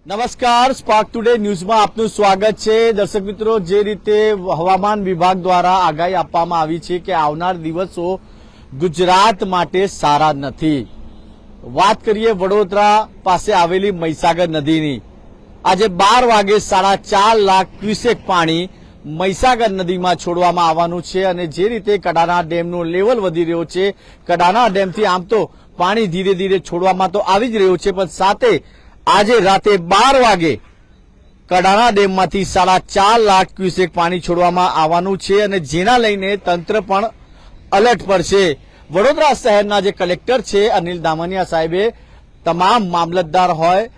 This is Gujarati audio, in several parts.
નમસ્કાર, સ્પાર્ક ટુડે ન્યૂઝમાં આપનું સ્વાગત છે। દર્શક મિત્રો, જે રીતે હવામાન વિભાગ દ્વારા આગાહી આપવામાં આવી છે કે આવનાર દિવસો ગુજરાત માટે સારા નથી। વાત કરીએ વડોદરા પાસે આવેલી મહીસાગર નદીની। આજે 12 વાગે 4.5 લાખ ક્યુસેક પાણી મહીસાગર નદીમાં છોડવામાં આવવાનું છે અને જે રીતે કડાના ડેમનું લેવલ વધી રહ્યો છે, કડાના ડેમથી આમ તો પાણી ધીરે ધીરે છોડવામાં તો આવી જ રહ્યું છે, પણ સાથે આજે રાતે 12 વાગે કડાના ડેમમાંથી 4.5 લાખ ક્યુસેક પાણી છોડવામાં આવવાનું છે અને જેના લઈને તંત્ર પણ એલર્ટ પર છે। વડોદરા શહેરના જે કલેક્ટર છે અનિલ દામનિયા સાહેબે તમામ મામલતદાર હોય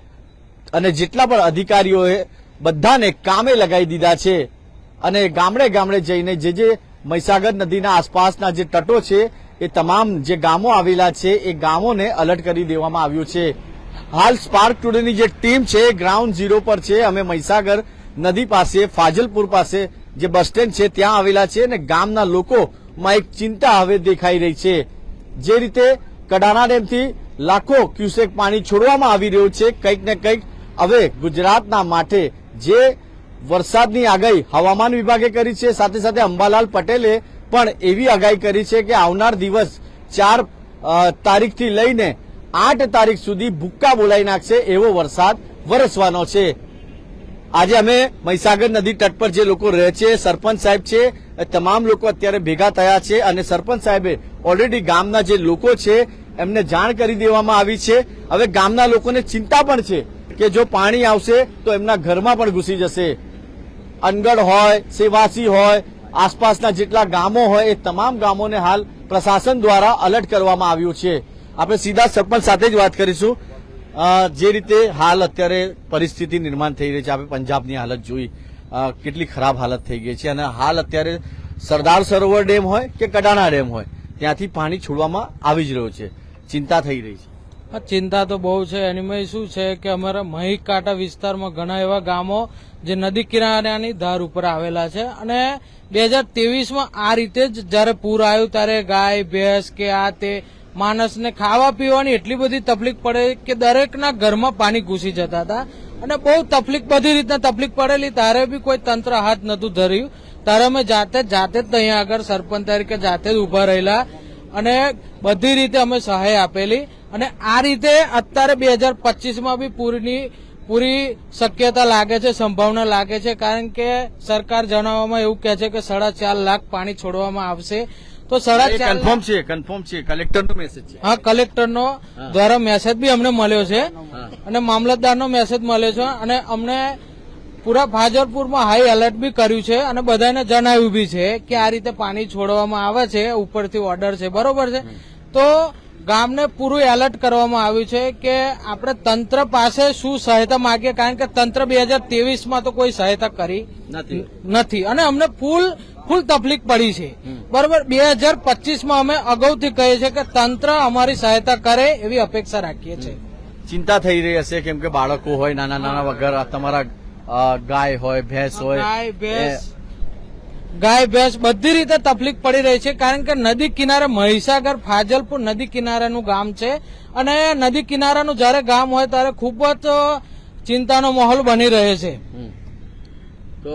અને જેટલા પણ અધિકારીઓએ બધાને કામે લગાવી દીધા છે અને ગામડે ગામડે જઈને જે મહીસાગર નદીના આસપાસના જે તટો છે એ તમામ જે ગામો આવેલા છે એ ગામોને એલર્ટ કરી દેવામાં આવ્યું છે। હાલ સ્પાર્ક ટુડેની જે ટીમ છે ગ્રાઉન્ડ ઝીરો પર છે। અમે મહીસાગર નદી પાસે ફાજલપુર પાસે જે બસ સ્ટેન્ડ છે ત્યાં આવેલા છે અને ગામના લોકોમાં એક ચિંતા હવે દેખાઈ રહી છે। જે રીતે કડાના ડેમથી લાખો ક્યુસેક પાણી છોડવામાં આવી રહ્યું છે, કંઈક ને કંઈક હવે ગુજરાતના માટે જે વરસાદની આગાહી હવામાન વિભાગે કરી છે, સાથે સાથે અંબાલાલ પટેલે પણ એવી આગાહી કરી છે કે આવનાર દિવસ 4 તારીખથી લઈને 8 તારીખ સુધી ભૂક્કા બોલાવી નાખશે એવો વરસાદ વરસવાનો છે। આજે અમે મહીસાગર નદી તટ પર જે લોકો રહે છે, સરપંચ સાહેબ છે, તમામ લોકો અત્યારે ભેગા થયા છે અને સરપંચ સાહેબે ઓલરેડી ગામના જે લોકો છે એમને જાણ કરી દેવામાં આવી છે। હવે ગામના લોકોને ચિંતા પણ છે કે જો પાણી આવશે તો એમના ઘરમાં પણ ઘૂસી જશે। અનગઢ હોય, સેવાસી હોય, આસપાસના જેટલા ગામો હોય એ તમામ ગામોને હાલ પ્રશાસન દ્વારા એલર્ટ કરવામાં આવ્યું છે। આપણે સીધા સરપંચ સાથે જ વાત કરીશું। જે રીતે હાલ અત્યારે પરિસ્થિતિ નિર્માણ થઈ રહી છે, આપણે પંજાબની હાલત જોઈ, કેટલી ખરાબ હાલત થઈ ગઈ છે અને હાલ અત્યારે સરદાર સરોવર ડેમ હોય કે કડાના ડેમ હોય ત્યાંથી પાણી છોડવામાં આવી જ રહ્યું છે, ચિંતા થઈ રહી છે। ચિંતા તો બહુ છે। એનીમાં શું છે કે અમારા મહીકાંઠા વિસ્તારમાં ઘણા એવા ગામો જે નદી કિનારાની ધાર ઉપર આવેલા છે અને 2023માં આ રીતે જ જયારે પૂર આવ્યું ત્યારે ગાય ભેંસ કે આ તે માણસને ખાવા પીવાની એટલી બધી તકલીફ પડે કે દરેકના ઘરમાં પાણી ઘૂસી જતા હતા અને બહુ તકલીફ, બધી રીતના તકલીફ પડેલી। ત્યારે બી કોઈ તંત્ર હાથ નતું ધર્યું, ત્યારે અમે જાતે જ અહીંયા આગળ સરપંચ તરીકે જાતે જ ઉભા રહેલા અને બધી રીતે અમે સહાય આપેલી અને આ રીતે અત્યારે 2025માં બી પૂરી શક્યતા લાગે છે, સંભાવના લાગે છે, કારણ કે સરકાર જણાવવામાં એવું કહે છે કે 4.5 લાખ પાણી છોડવામાં આવશે। તો 4.5 કન્ફર્મ છે, કલેક્ટરનો મેસેજ છે। હા, કલેક્ટરનો દ્વારા મેસેજ બી અમને મળ્યો છે અને મામલતદારનો મેસેજ મળ્યો છે અને અમને પૂરા ફાજલપુરમાં હાઈ એલર્ટ બી કર્યું છે અને બધાને જણાવ્યું બી છે કે આ રીતે પાણી છોડવામાં આવે છે, ઉપરથી ઓર્ડર છે, બરોબર છે। તો ગામને પૂરું એલર્ટ કરવામાં આવ્યું છે કે આપણે તંત્ર પાસે શું સહાયતા માંગીએ, કારણ કે તંત્ર 2023માં તો કોઈ સહાયતા કરી નથી અને અમને ફૂલ તકલીફ પડી છે, બરોબર। 2025માં અમે અગાઉથી કહીએ છીએ કે તંત્ર અમારી સહાયતા કરે એવી અપેક્ષા રાખીએ છીએ। ચિંતા થઈ રહી હશે કેમ કે બાળકો હોય, નાના વગર તમારા ગાય હોય, ભેંસ હોય, ગાય ભેંસ બધી રીતે તકલીફ પડી રહી છે, કારણ કે નદી કિનારે મહીસાગર ફાજલપુર નદી કિનારાનું ગામ છે અને નદી કિનારાનું જયારે ગામ હોય ત્યારે ખૂબ જ ચિંતાનો માહોલ બની રહે છે। તો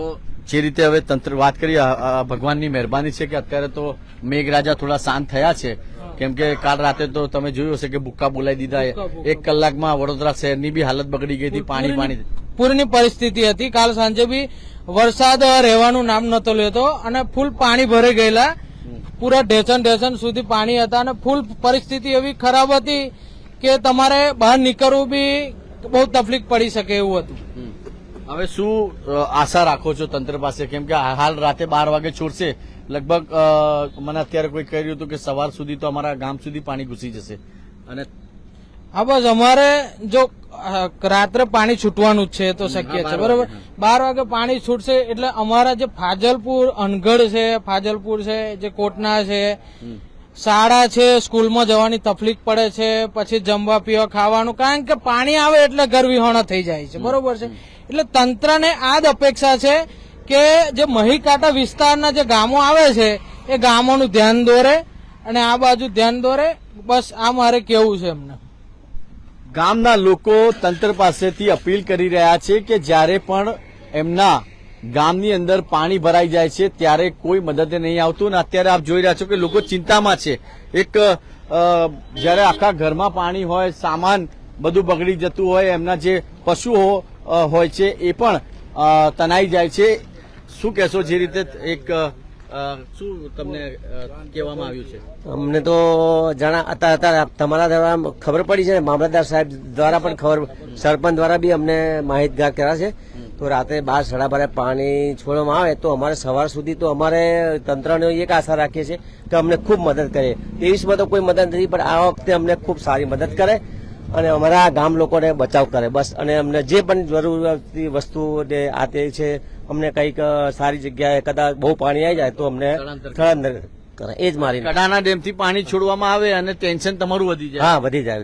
જે રીતે હવે તંત્ર વાત કરીએ, ભગવાનની મહેરબાની છે કે અત્યારે તો મેઘરાજા થોડા શાંત થયા છે, કેમ કે કાલ રાતે તો તમે જોયું હશે કે ભૂક્કા બોલાવી દીધા, 1 કલાકમાં વડોદરા શહેરની બી હાલત બગડી ગઈ હતી, પાણી પૂરની પરિસ્થિતિ હતી। કાલ સાંજે બી વરસાદ રહેવાનું નામ નતો લેતો અને ફૂલ પાણી ભરાઈ ગયેલા, પૂરા ઢેસણ સુધી પાણી હતા અને ફૂલ પરિસ્થિતિ એવી ખરાબ હતી કે તમારે બહાર નીકળવું બી બહુ તકલીફ પડી શકે એવું હતું। હવે શું આશા રાખો છો તંત્ર પાસે, કેમ કે હાલ રાતે 12 વાગે છોડશે, લગભગ મને અત્યારે કોઈ કહી રહ્યું હતું કે સવાર સુધી તો અમારા ગામ સુધી પાણી ઘૂસી જશે અને હા બસ અમારે જો રાત્રે પાણી છૂટવાનું જ છે તો શક્ય છે, બરોબર। 12 વાગે પાણી છૂટશે એટલે અમારા જે ફાજલપુર અનગઢ છે, ફાજલપુર છે, જે કોટના છે, શાળા છે, સ્કૂલમાં જવાની તકલીફ પડે છે, પછી જમવા પીવા ખાવાનું, કારણ કે પાણી આવે એટલે ઘર વિહોણા થઈ જાય છે, બરોબર છે। એટલે તંત્રને આ જ અપેક્ષા છે કે જે મહીકાંઠા વિસ્તારના જે ગામો આવે છે એ ગામોનું ધ્યાન દોરે અને આ બાજુ ધ્યાન દોરે, બસ આ મારે કેવું છે એમને। ગામના લોકો તંત્ર પાસેથી અપીલ કરી રહ્યા છે કે જ્યારે પણ એમના ગામની અંદર પાણી ભરાઈ જાય છે ત્યારે કોઈ મદદ નહીં આવતું. અને અત્યારે આપ જોઈ રહ્યા છો કે લોકો ચિંતામાં છે. એક જ્યારે આખા ઘરમાં પાણી હોય, સામાન બધું બગડી જતું હોય, એમના જે પશુઓ હોય છે એ પણ તનાઈ જાય છે. શું કહેશો? જે રીતે એક શું તમને કહેવામાં આવ્યું છે? અમને તો અત્યારે તમારા દ્વારા ખબર પડી છે, મામલતદાર સાહેબ દ્વારા પણ ખબર, સરપંચ દ્વારા બી અમને માહિતગાર કર્યા છે. તો રાત્રે 12-12 પાણી છોડવામાં આવે તો અમારે સવાર સુધી તો અમારે તંત્રને એક આશા રાખીએ છીએ કે અમને ખૂબ મદદ કરે. 23માં તો કોઈ મદદ નથી, પણ આ વખતે અમને ખૂબ સારી મદદ કરે અને અમારા ગામ લોકોને બચાવ કરે બસ. અને અમને જે પણ જરૂરિયાતની વસ્તુ આ તે છે, અમને કંઈક સારી જગ્યાએ કદાચ બહુ પાણી આવી જાય તો અમને સ્થળાંતર કરે. એ જ મારી કડાના ડેમથી પાણી છોડવામાં આવે અને ટેન્શન તમારું વધી જાય. હા, વધી જાય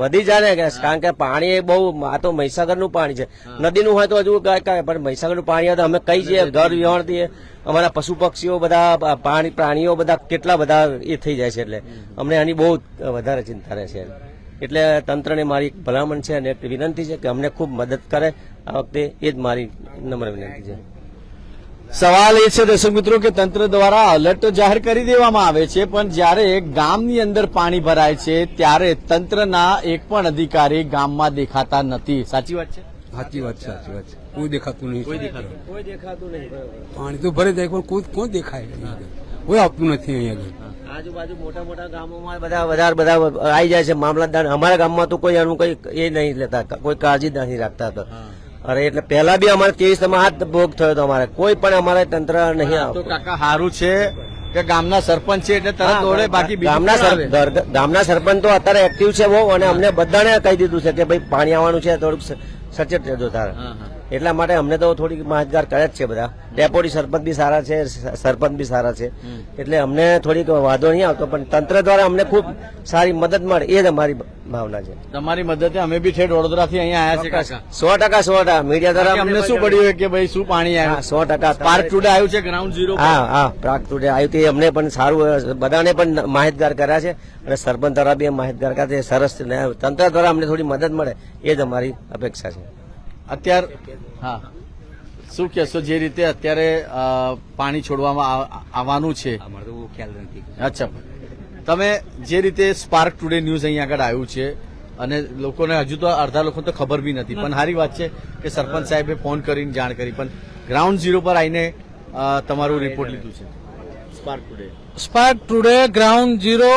વધી જાય ને, કારણ કે પાણી બહુ, આ તો મહીસાગરનું પાણી છે. નદીનું હોય તો હજુ કાંઈ, પણ મહીસાગરનું પાણી હોય તો અમે કઈ છીએ, ઘર વિહોણથી અમારા પશુ પક્ષીઓ બધા, પ્રાણીઓ બધા કેટલા બધા એ થઈ જાય છે. એટલે અમને આની બહુ વધારે ચિંતા રહે છે. એટલે તંત્રને મારી એક ભલામણ છે અને એક વિનંતી છે કે અમને ખૂબ મદદ કરે આ વખતે. એ જ મારી નમ્ર વિનંતી છે. સવાલ એ છે દર્શક મિત્રો કે તંત્ર દ્વારા અલર્ટ જાહેર કરી દેવામાં આવે છે, પણ જ્યારે ગામની અંદર પાણી ભરાય છે ત્યારે તંત્રના એક પણ અધિકારી ગામમાં દેખાતા નથી. સાચી વાત છે? સાચી વાત છે, સાચી વાત છે. કોઈ દેખાતું નહીં. કોઈ દેખાતું કોઈ દેખાતું નહીં. પાણી તો ભરે જાય પણ કોઈ દેખાય નહીં. કોઈ આવતું નથી અહીંયા આગળ. આજુબાજુ મોટા મોટા ગામોમાં બધા આવી જાય છે મામલતદાર. અમારા ગામમાં તો કોઈ એનું કઈ એ નહીં લેતા, કોઈ કાળજી નથી રાખતા હતા. અરે એટલે પહેલા બી અમારે 23માં હાથ ભોગ થયો હતો. અમારે કોઈ પણ અમારે તંત્ર નહીં તો આવતું. કાકા સારું છે કે ગામના સરપંચ છે એટલે તરત દોડે. બાકી ગામના સરપંચ તો અત્યારે એક્ટિવ છે બહુ, અને અમને બધાને કહી દીધું છે કે ભાઈ પાણી આવવાનું છે, થોડુંક સચેત રહેજો તારે. એટલા માટે અમને તો થોડીક માહિતગાર કરે જ છે બધા. ડેપ્યુટી સરપંચ બી સારા છે, સરપંચ બી સારા છે, એટલે અમને થોડીક વાંધો નહીં આવતો. પણ તંત્ર દ્વારા અમને ખૂબ સારી મદદ મળે એ જ અમારી ભાવના છે. તમારી મદદે અમે બી ઠેઠ વડોદરાથી અહીંયા આવ્યા છે કાકા. 100% મીડિયા દ્વારા અમને શું પડ્યું કે ભાઈ શું પાણી આવ્યું? 100% સ્પાર્ક ટુડે આવ્યું છે ગ્રાઉન્ડ ઝીરો. હા, પ્રાક ટુડે આવ્યું તે અમને પણ સારું, બધાને પણ માહિતગાર કર્યા છે અને સરપંચ દ્વારા બી માહિતગાર કર્યા છે. સરસ છે. તંત્ર દ્વારા અમને થોડી મદદ મળે એ જ અમારી અપેક્ષા છે. અત્યારે હા, શું કહેશો? જે રીતે અત્યારે પાણી છોડવામાં આવવાનું છે, અમારે તો ખ્યાલ નથી. અચ્છા, તમે જે રીતે સ્પાર્ક ટુડે ન્યૂઝ અહીંયા આગળ આવ્યું છે અને લોકોને હજુ તો અડધા લોકોને તો ખબર બી નથી, પણ સારી વાત છે કે સરપંચ સાહેબે ફોન કરીને જાણ કરી, પણ ગ્રાઉન્ડ ઝીરો પર આવીને તમારું રિપોર્ટ લીધું છે. Spark today ground zero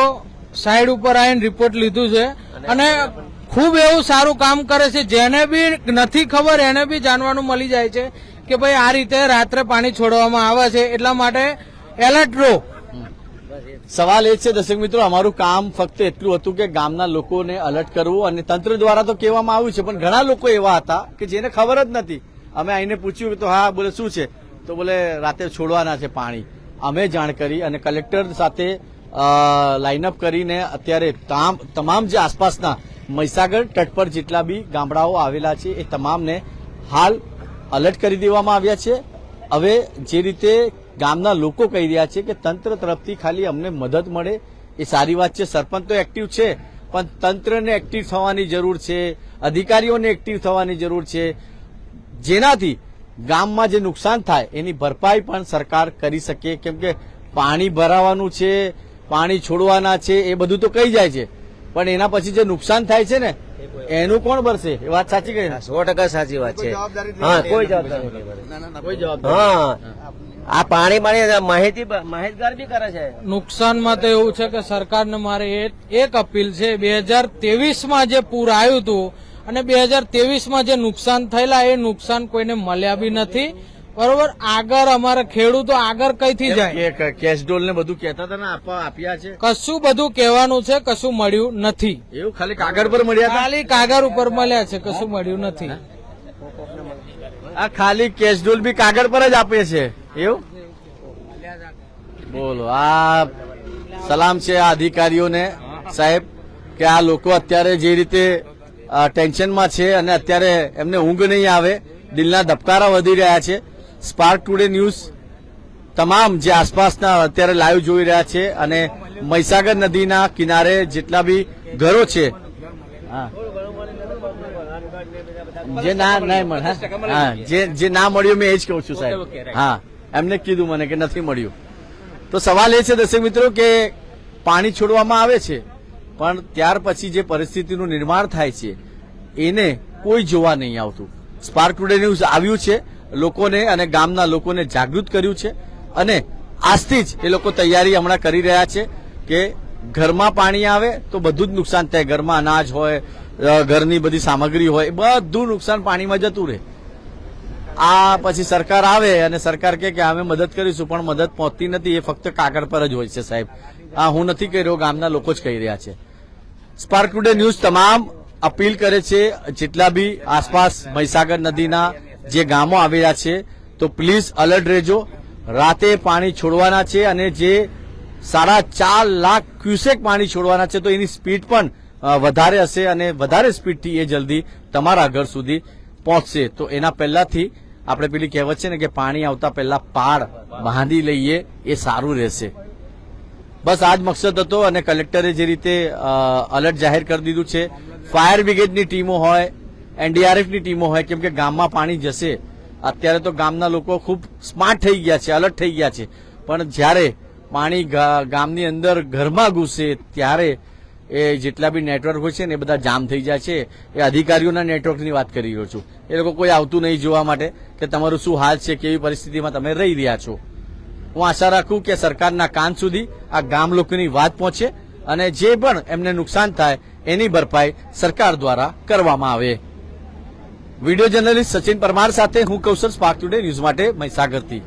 side ઉપર આવીને રિપોર્ટ લીધું છે અને ખૂબ એવું સારું કામ કરે છે. જેને બી નથી ખબર એને બી જાણવાનું મળી જાય છે કે ભાઈ આ રીતે રાત્રે પાણી છોડવામાં આવે છે, એટલા માટે એલર્ટ રહો. સવાલ એ છે દર્શક મિત્રો, અમારું કામ ફક્ત એટલું હતું કે ગામના લોકોને અલર્ટ કરવું, અને તંત્ર દ્વારા તો કહેવામાં આવ્યું છે, પણ ઘણા લોકો એવા હતા કે જેને ખબર જ નથી. અમે આઈને પૂછ્યું તો હા બોલે શું છે, તો બોલે રાતે છોડવાના છે પાણી. અમે જાણ કરી અને કલેક્ટર સાથે લાઇનઅપ કરીને અત્યારે તમામ જે આસપાસના મહીસાગર તટ પર જેટલા બી ગામડાઓ આવેલા છે એ તમામને હાલ અલર્ટ કરી દેવામાં આવ્યા છે. હવે જે રીતે ગામના લોકો કહી રહ્યા છે કે તંત્ર તરફથી ખાલી અમને મદદ મળે એ સારી વાત છે. સરપંચ તો એક્ટિવ છે, પણ તંત્રને એક્ટિવ થવાની જરૂર છે, અધિકારીઓને એક્ટિવ થવાની જરૂર છે, જેનાથી ગામમાં જે નુકસાન થાય એની ભરપાઈ પણ સરકાર કરી શકે. કેમ કે પાણી ભરાવાનું છે, પાણી છોડવાના છે, એ બધું તો કહી જાય છે, પણ એના પછી જે નુકસાન થાય છે ને એનું કોણ ભરશે? એ વાત સાચી કહી. 100% સાચી વાત છે. હા, કોઈ જવાબદારી નહીં. કોઈ જવાબદારી. હા, આ પાણી માહિતગાર બી કરે છે. નુકસાનમાં તો એવું છે કે સરકારને મારે એક અપીલ છે, 2023માં જે પૂર આવ્યું હતું અને 2023માં જે નુકસાન થયેલા એ નુકસાન કોઈને મળ્યા બી નથી. બરોબર, આગળ અમારા ખેડૂતો આગળ કઈથી જાય? કેશ ડોલ ને બધું કહેતા હતા ને આપ્યા છે, કશું બધું કહેવાનું છે, કશું મળ્યું નથી. એવું ખાલી કાગળ પર મળ્યા હતા? ખાલી કાગળ ઉપર મળ્યા છે, કશું મળ્યું નથી. આ ખાલી કેશ ડોલ બી કાગળ પર જ આપે છે એવું? બોલો, આ સલામ છે આ અધિકારીઓને સાહેબ કે આ લોકો અત્યારે જે રીતે ટેન્શનમાં છે અને અત્યારે એમને ઊંઘ નહીં આવે, દિલના ધબકારા વધી રહ્યા છે. સ્પાર્ક ટુડે ન્યૂઝ તમામ જે આસપાસના અત્યારે લાઈવ જોઈ રહ્યા છે અને મહીસાગર નદીના કિનારે જેટલા બી ઘરો છે હા જે ના મળે હા જે ના મળ્યું મેં એ જ કહું છું સાહેબ. હા એમને જ કીધું મને કે નથી મળ્યું. તો સવાલ એ છે દર્શક મિત્રો કે પાણી છોડવામાં આવે છે પણ ત્યાર પછી જે પરિસ્થિતિનું નિર્માણ થાય છે એને કોઈ જોવા નહીં આવતું. સ્પાર્ક ટુડે ન્યૂઝ આવ્યું છે, લોકોને અને ગામના લોકોને જાગૃત કર્યું છે અને આજથી જ એ લોકો તૈયારી હમણાં કરી રહ્યા છે કે ઘરમાં પાણી આવે તો બધું જ નુકસાન થાય. ઘરમાં અનાજ હોય, ઘરની બધી સામગ્રી હોય, બધું નુકસાન પાણીમાં જતું રહે. આ પછી સરકાર આવે અને સરકાર કહે કે અમે મદદ કરીશું, પણ મદદ પહોંચતી નથી. એ ફક્ત કાગળ પર જ હોય છે સાહેબ. આ હું નથી કહી રહ્યો, ગામના લોકો જ કહી રહ્યા છે. સ્પાર્ક ટુડે ન્યૂઝ તમામ અપીલ કરે છે જેટલા બી આસપાસ મહીસાગર નદીના જે ગામો આવેલા છે તો પ્લીઝ અલર્ટ રહેજો. રાતે પાણી છોડવાના છે અને જે 4.5 લાખ ક્યુસેક પાણી છોડવાના છે તો એની સ્પીડ પણ વધારે હશે અને વધારે સ્પીડથી એ જલ્દી તમારા ઘર સુધી પહોંચશે. તો એના પહેલાથી આપણે પેલી કહેવત છે ને કે પાણી આવતા પહેલા પાળ બાંધી લઈએ એ સારું રહેશે. બસ આ જ મકસદ હતો અને કલેક્ટરે જે રીતે અલર્ટ જાહેર કરી દીધું છે. ફાયર બ્રિગેડની ટીમો હોય, એનડીઆરએફની ટીમો હોય, કેમ કે ગામમાં પાણી જશે. અત્યારે તો ગામના લોકો ખૂબ સ્માર્ટ થઈ ગયા છે, અલર્ટ થઈ ગયા છે, પણ જ્યારે પાણી ગામની અંદર ઘરમાં ઘૂસે ત્યારે એ જેટલા બી નેટવર્ક હોય છે ને એ બધા જામ થઈ જાય છે. એ અધિકારીઓના નેટવર્કની વાત કરી રહ્યો છું. એ લોકો કોઈ આવતું નહીં જોવા માટે કે તમારું શું હાલ છે, કેવી પરિસ્થિતિમાં તમે રહી રહ્યા છો. હું આશા રાખું કે સરકારના કાન સુધી આ ગામ લોકોની વાત પહોંચે અને જે પણ એમને નુકસાન થાય એની ભરપાઈ સરકાર દ્વારા કરવામાં આવે. વિડીયો જર્નલિસ્ટ સચિન પરમાર સાથે હું કૌશલ, સ્પાર્ક ટુડે ન્યૂઝ માટે મહીસાગરથી.